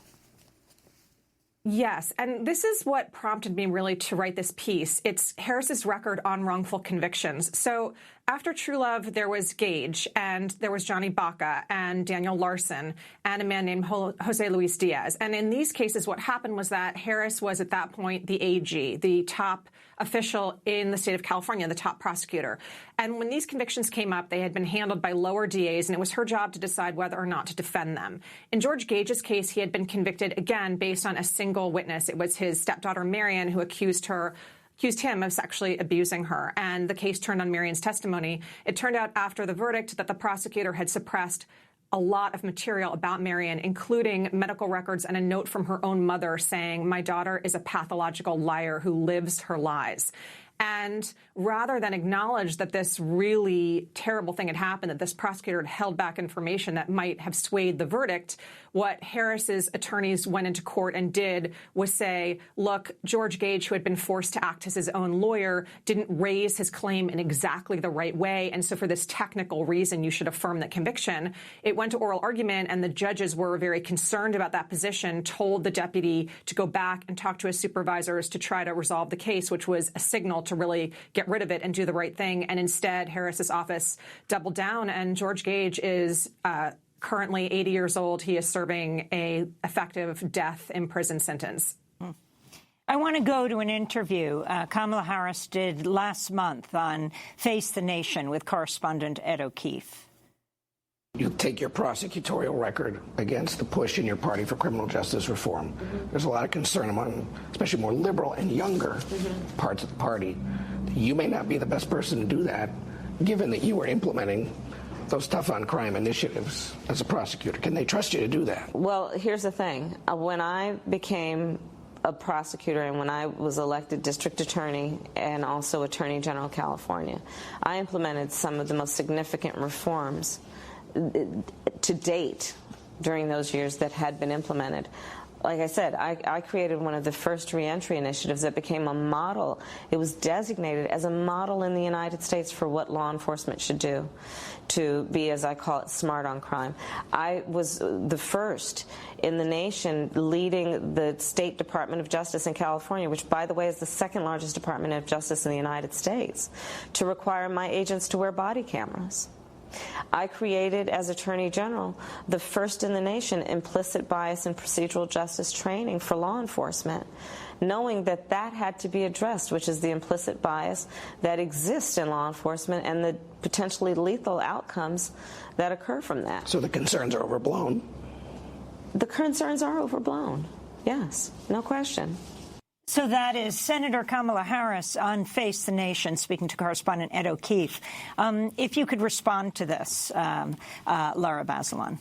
Speaker 16: Yes, and this is what prompted me really to write this piece. It's Harris's record on wrongful convictions. So after Truelove, there was Gage, and there was Johnny Baca, and Daniel Larson, and a man named Jose Luis Diaz. And in these cases, what happened was that Harris was at that point the AG, the top official in the state of California, the top prosecutor. And when these convictions came up, they had been handled by lower DAs, and it was her job to decide whether or not to defend them. In George Gage's case, he had been convicted, again, based on a single witness. It was his stepdaughter, Marion, who accused him of sexually abusing her. And the case turned on Marion's testimony. It turned out after the verdict that the prosecutor had suppressed a lot of material about Marion, including medical records and a note from her own mother saying, "My daughter is a pathological liar who lives her lies." And rather than acknowledge that this really terrible thing had happened, that this prosecutor had held back information that might have swayed the verdict, what Harris's attorneys went into court and did was say, look, George Gage, who had been forced to act as his own lawyer, didn't raise his claim in exactly the right way. And so for this technical reason, you should affirm that conviction. It went to oral argument, and the judges were very concerned about that position, told the deputy to go back and talk to his supervisors to try to resolve the case, which was a signal to really get rid of it and do the right thing. And instead, Harris's office doubled down, and George Gage is currently 80 years old. He is serving a effective death in prison sentence.
Speaker 1: I want to go to an interview Kamala Harris did last month on Face the Nation with correspondent Ed O'Keefe.
Speaker 17: You take your prosecutorial record against the push in your party for criminal justice reform. There's a lot of concern among especially more liberal and younger parts of the party. You may not be the best person to do that, given that you were implementing those tough on crime initiatives as a prosecutor. Can they trust you to do that?
Speaker 3: Well, here's the thing. When I became a prosecutor and when I was elected district attorney and also attorney general of California, I implemented some of the most significant reforms to date during those years that had been implemented. Like I said, I created one of the first reentry initiatives that became a model. It was designated as a model in the United States for what law enforcement should do to be, as I call it, smart on crime. I was the first in the nation leading the State Department of Justice in California, which, by the way, is the second largest Department of Justice in the United States, to require my agents to wear body cameras. I created, as Attorney General, the first in the nation implicit bias and procedural justice training for law enforcement, knowing that that had to be addressed, which is the implicit bias that exists in law enforcement and the potentially lethal outcomes that occur from that.
Speaker 17: So the concerns are overblown?
Speaker 3: The concerns are overblown, yes, no question.
Speaker 1: So that is Senator Kamala Harris on Face the Nation, speaking to correspondent Ed O'Keefe. If you could respond to this, Laura Bazelon.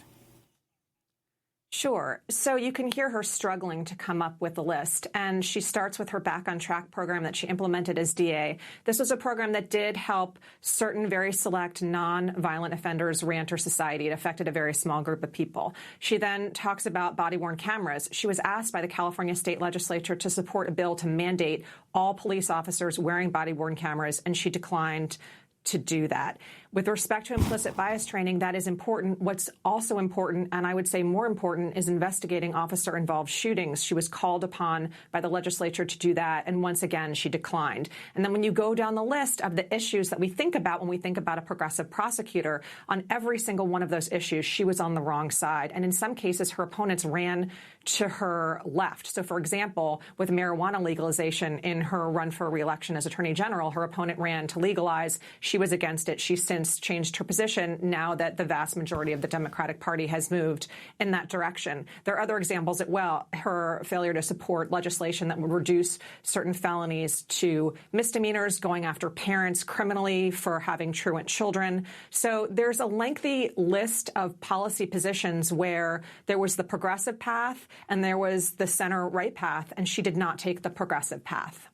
Speaker 16: Sure. So you can hear her struggling to come up with a list. And she starts with her Back on Track program that she implemented as DA. This was a program that did help certain very select non-violent offenders re-enter society. It affected a very small group of people. She then talks about body-worn cameras. She was asked by the California state legislature to support a bill to mandate all police officers wearing body-worn cameras, and she declined to do that. With respect to implicit bias training, that is important. What's also important, and I would say more important, is investigating officer-involved shootings. She was called upon by the legislature to do that, and once again, she declined. And then when you go down the list of the issues that we think about when we think about a progressive prosecutor, on every single one of those issues, she was on the wrong side. And in some cases, her opponents ran to her left. So, for example, with marijuana legalization in her run for re-election as Attorney General, her opponent ran to legalize. She was against it. She's since changed her position now that the vast majority of the Democratic Party has moved in that direction. There are other examples as well. Her failure to support legislation that would reduce certain felonies to misdemeanors, going after parents criminally for having truant children. So there's a lengthy list of policy positions where there was the progressive path and there was the center-right path, and she did not take the progressive path.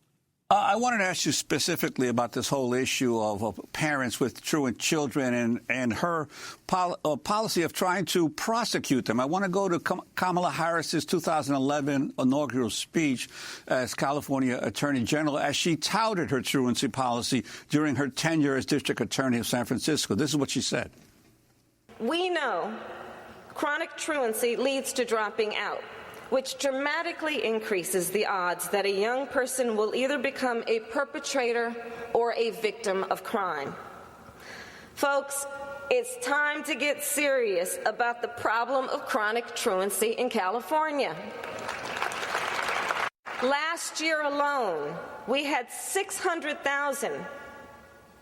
Speaker 8: I wanted to ask you specifically about this whole issue of parents with truant children and her policy of trying to prosecute them. I want to go to Kamala Harris's 2011 inaugural speech as California Attorney General as she touted her truancy policy during her tenure as District Attorney of San Francisco. This is what she said.
Speaker 18: We know chronic truancy leads to dropping out, which dramatically increases the odds that a young person will either become a perpetrator or a victim of crime. Folks, it's time to get serious about the problem of chronic truancy in California. Last year alone, we had 600,000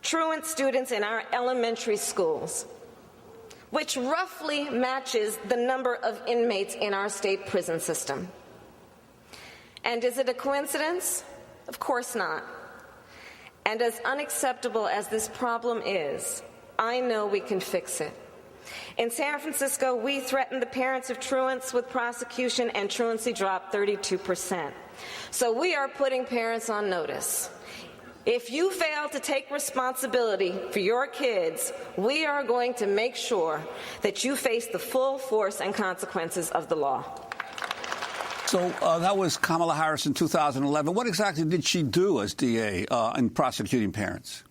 Speaker 18: truant students in our elementary schools, which roughly matches the number of inmates in our state prison system. And is it a coincidence? Of course not. And as unacceptable as this problem is, I know we can fix it. In San Francisco, we threatened the parents of truants with prosecution, and truancy dropped 32%. So we are putting parents on notice. If you fail to take responsibility for your kids, we are going to make sure that you face the full force and consequences of the law.
Speaker 8: So that was Kamala Harris in 2011. What exactly did she do as DA in prosecuting parents?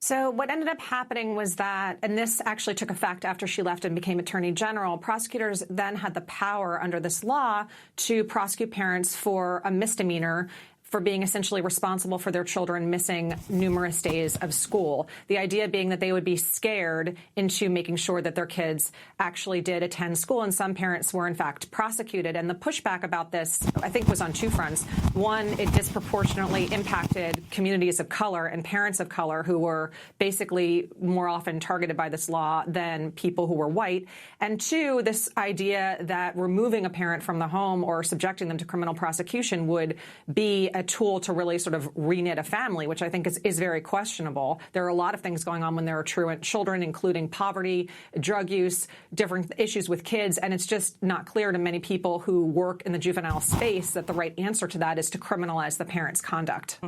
Speaker 16: So what ended up happening was that, and this actually took effect after she left and became Attorney General, prosecutors then had the power under this law to prosecute parents for a misdemeanor for being essentially responsible for their children missing numerous days of school. The idea being that they would be scared into making sure that their kids actually did attend school, and some parents were, in fact, prosecuted. And the pushback about this, I think, was on two fronts. One, it disproportionately impacted communities of color and parents of color who were basically more often targeted by this law than people who were white. And two, this idea that removing a parent from the home or subjecting them to criminal prosecution would be a tool to really sort of reknit a family, which I think is very questionable. There are a lot of things going on when there are truant children, including poverty, drug use, different issues with kids, and it's just not clear to many people who work in the juvenile space that the right answer to that is to criminalize the parent's conduct.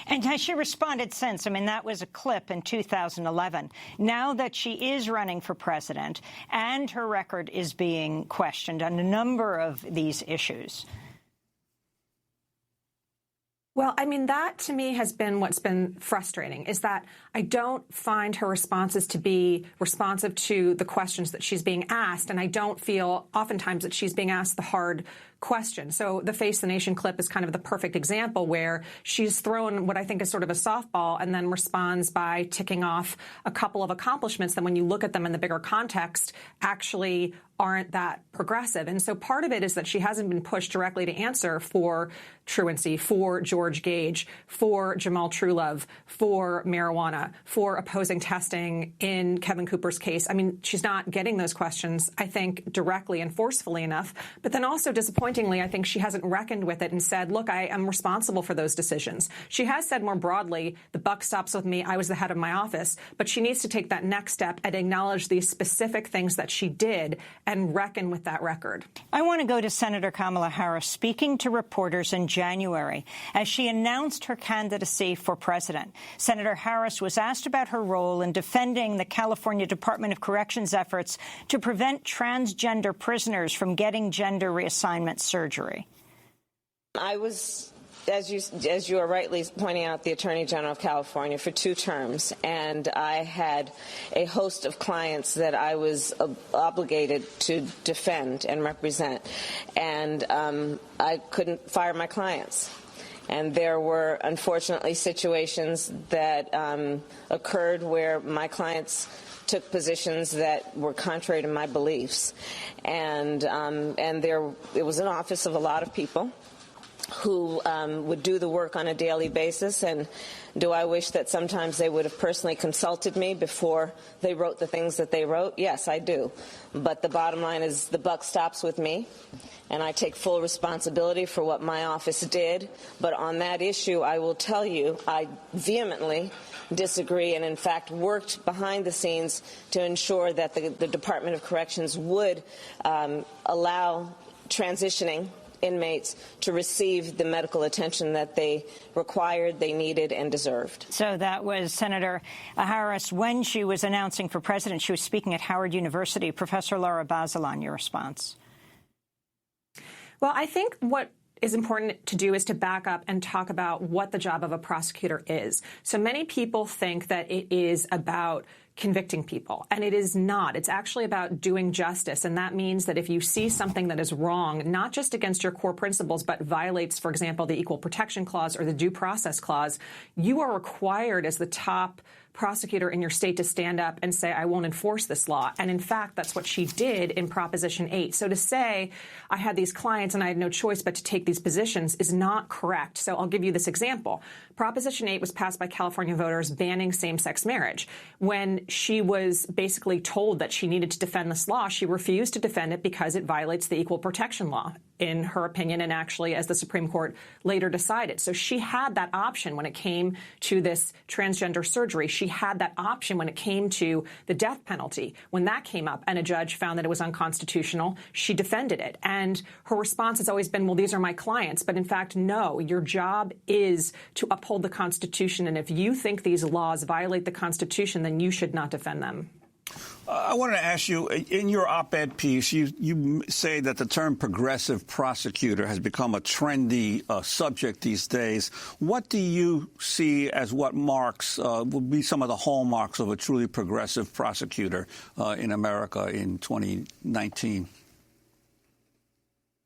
Speaker 1: And has she responded since? I mean, that was a clip in 2011. Now that she is running for president and her record is being questioned on a number of these issues.
Speaker 16: Well, I mean, that to me has been what's been frustrating, is that I don't find her responses to be responsive to the questions that she's being asked, and I don't feel oftentimes that she's being asked the hard question. So the Face the Nation clip is kind of the perfect example where she's thrown what I think is sort of a softball and then responds by ticking off a couple of accomplishments that when you look at them in the bigger context actually aren't that progressive. And so part of it is that she hasn't been pushed directly to answer for truancy, for George Gage, for Jamal Truelove, for marijuana, for opposing testing in Kevin Cooper's case. I mean, she's not getting those questions, I think, directly and forcefully enough. But then also, disappointingly, I think she hasn't reckoned with it and said, look, I am responsible for those decisions. She has said more broadly, the buck stops with me. I was the head of my office. But she needs to take that next step and acknowledge the specific things that she did and reckon with that record.
Speaker 1: I want to go to Senator Kamala Harris speaking to reporters in January as she announced her candidacy for president. Senator Harris was asked about her role in defending the California Department of Corrections efforts to prevent transgender prisoners from getting gender reassignment surgery.
Speaker 3: I was, as you are rightly pointing out, the Attorney General of California for 2 terms, and I had a host of clients that I was obligated to defend and represent, and I couldn't fire my clients. And there were, unfortunately, situations that occurred where my clients took positions that were contrary to my beliefs, and it was an office of a lot of people who would do the work on a daily basis. And do I wish that sometimes they would have personally consulted me before they wrote the things that they wrote? Yes, I do. But the bottom line is the buck stops with me, and I take full responsibility for what my office did. But on that issue, I will tell you, I vehemently disagree and, in fact, worked behind the scenes to ensure that the Department of Corrections would allow transitioning inmates to receive the medical attention that they required, they needed, and deserved.
Speaker 1: So that was Senator Harris. When she was announcing for president, she was speaking at Howard University. Professor Laura Bazelon, your response?
Speaker 16: Well, I think what is important to do is to back up and talk about what the job of a prosecutor is. So many people think that it is about convicting people, and it is not. It's actually about doing justice, and that means that if you see something that is wrong, not just against your core principles, but violates, for example, the Equal Protection Clause or the Due Process Clause, you are required as the top prosecutor in your state to stand up and say, I won't enforce this law. And in fact, that's what she did in Proposition 8. So to say, I had these clients and I had no choice but to take these positions is not correct. So I'll give you this example. Proposition 8 was passed by California voters banning same-sex marriage. When she was basically told that she needed to defend this law, she refused to defend it because it violates the Equal Protection Law, in her opinion, and actually as the Supreme Court later decided. So she had that option when it came to this transgender surgery. She had that option when it came to the death penalty. When that came up and a judge found that it was unconstitutional, she defended it. And her response has always been, well, these are my clients. But in fact, no, your job is to uphold the Constitution. And if you think these laws violate the Constitution, then you should not defend them.
Speaker 8: I wanted to ask you, in your op-ed piece, you say that the term progressive prosecutor has become a trendy subject these days. What do you see as what marks will be some of the hallmarks of a truly progressive prosecutor in America in 2019?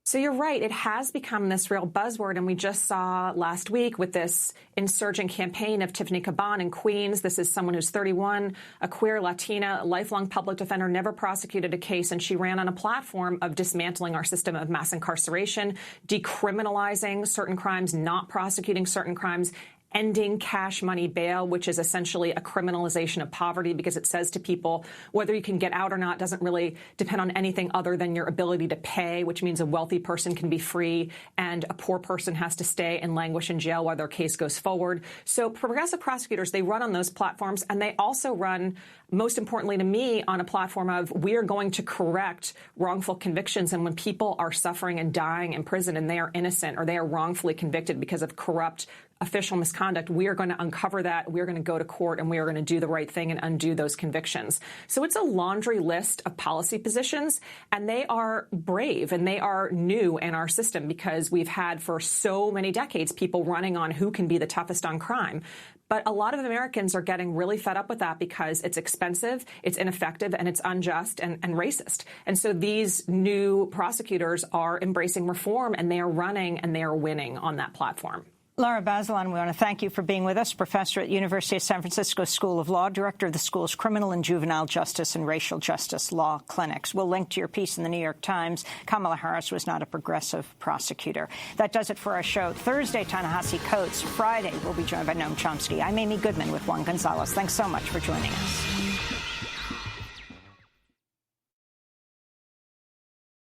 Speaker 16: So you're right. It has become this real buzzword, and we just saw last week with this insurgent campaign of Tiffany Caban in Queens. This is someone who's 31, a queer Latina, lifelong public defender, never prosecuted a case, and she ran on a platform of dismantling our system of mass incarceration, decriminalizing certain crimes, not prosecuting certain crimes, ending cash money bail, which is essentially a criminalization of poverty because it says to people whether you can get out or not doesn't really depend on anything other than your ability to pay, which means a wealthy person can be free and a poor person has to stay and languish in jail while their case goes forward. So progressive prosecutors, they run on those platforms, and they also run, most importantly to me, on a platform of we are going to correct wrongful convictions. And when people are suffering and dying in prison and they are innocent or they are wrongfully convicted because of corrupt official misconduct, we are going to uncover that. We are going to go to court and we are going to do the right thing and undo those convictions. So it's a laundry list of policy positions, and they are brave and they are new in our system because we've had for so many decades people running on who can be the toughest on crime. But a lot of Americans are getting really fed up with that because it's expensive, it's ineffective, and it's unjust and racist. And so these new prosecutors are embracing reform, and they are running and they are winning on that platform.
Speaker 1: Laura Bazelon, we want to thank you for being with us, professor at University of San Francisco School of Law, director of the school's Criminal and Juvenile Justice and Racial Justice Law Clinics. We'll link to your piece in the New York Times. Kamala Harris was not a progressive prosecutor. That does it for our show. Thursday, Ta-Nehisi Coates. Friday, we'll be joined by Noam Chomsky. I'm Amy Goodman with Juan Gonzalez. Thanks so much for joining us.